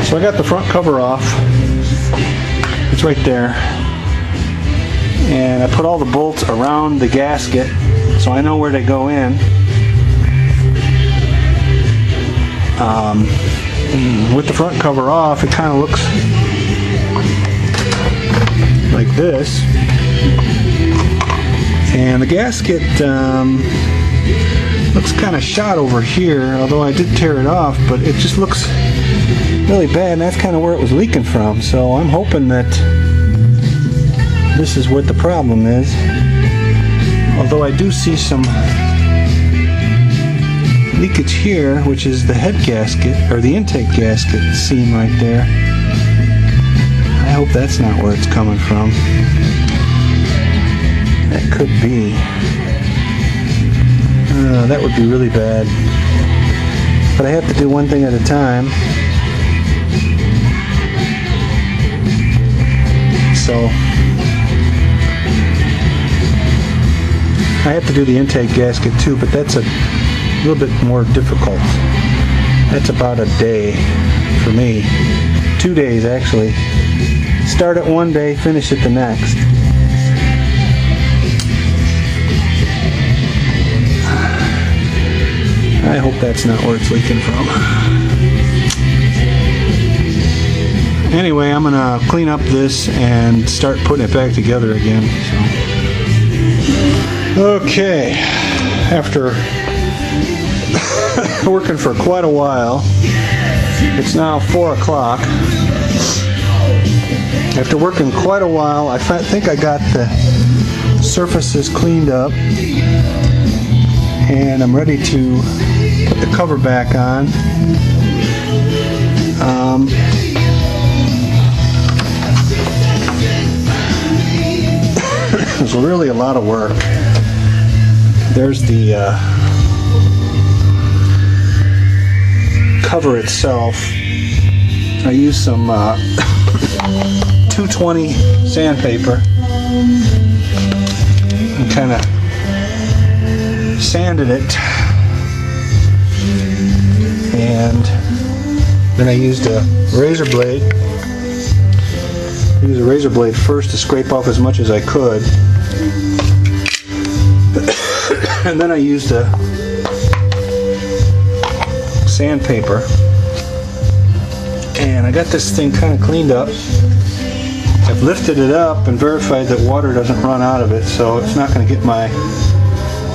So I got the front cover off. It's right there. And I put all the bolts around the gasket so I know where they go in. With the front cover off, it kind of looks like this. And the gasket looks kind of shot over here, although I did tear it off, but it just looks really bad, and that's kind of where it was leaking from. So I'm hoping that this is what the problem is. Although I do see some leakage here, which is the head gasket, or the intake gasket seam right there. I hope that's not where it's coming from. That could be. That would be really bad. But I have to do one thing at a time. So I have to do the intake gasket too, but that's a little bit more difficult. That's about a day for me. 2 days actually. Start it one day, finish it the next. I hope that's not where it's leaking from. Anyway, I'm gonna clean up this and start putting it back together again. So. Okay, after working for quite a while, it's now 4 o'clock. After working quite a while, I think I got the surfaces cleaned up, and I'm ready to put the cover back on. It was really a lot of work. There's the cover itself. I used some 220 sandpaper and kind of sanded it, and then I used a razor blade. Use a razor blade first to scrape off as much as I could, and then I used a sandpaper, and I got this thing kind of cleaned up. I've lifted it up and verified that water doesn't run out of it, so it's not going to get my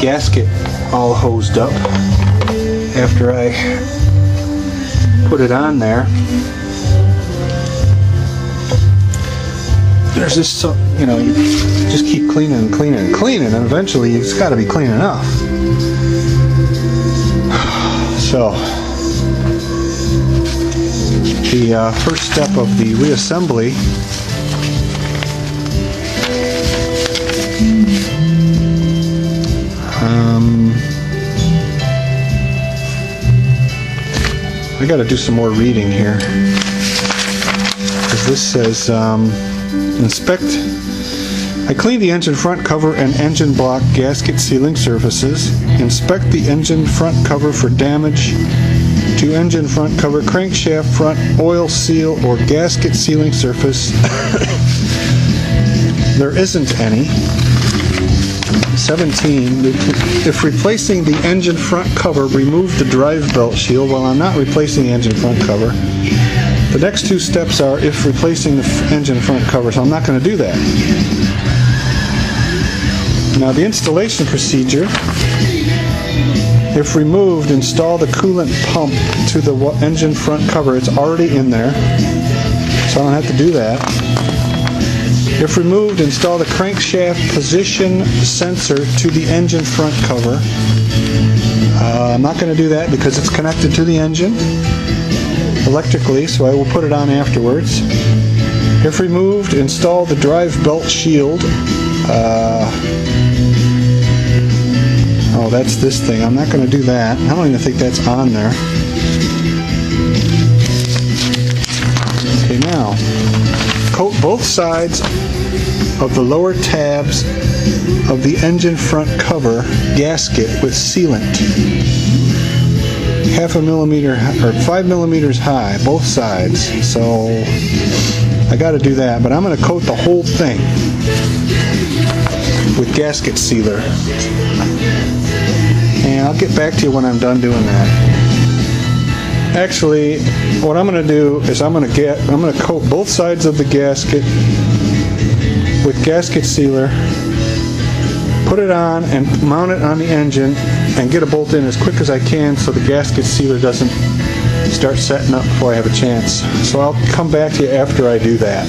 gasket all hosed up after I put it on there. There's this, you know, you just keep cleaning and cleaning and cleaning, and eventually it's got to be clean enough. So, the first step of the reassembly I got to do some more reading here, because this says inspect. I cleaned the engine front cover and engine block gasket sealing surfaces. Inspect the engine front cover for damage to engine front cover, crankshaft front oil seal, or gasket sealing surface. There isn't any. 17. If replacing the engine front cover, remove the drive belt shield. Well, I'm not replacing the engine front cover. The next two steps are if replacing the engine front cover, so I'm not going to do that. Now, the installation procedure: if removed, install the coolant pump to the engine front cover. It's already in there, so I don't have to do that. If removed, install the crankshaft position sensor to the engine front cover. I'm not going to do that because it's connected to the engine electrically, so I will put it on afterwards. If removed, install the drive belt shield. Oh, that's this thing. I'm not going to do that. I don't even think that's on there. Okay, now, coat both sides of the lower tabs of the engine front cover gasket with sealant. half a millimeter or 5 millimeters high, both sides. So I got to do that, but I'm going to coat the whole thing with gasket sealer. And I'll get back to you when I'm done doing that. Actually, what I'm going to do is I'm going to coat both sides of the gasket with gasket sealer, put it on and mount it on the engine and get a bolt in as quick as I can so the gasket sealer doesn't start setting up before I have a chance. So I'll come back to you after I do that.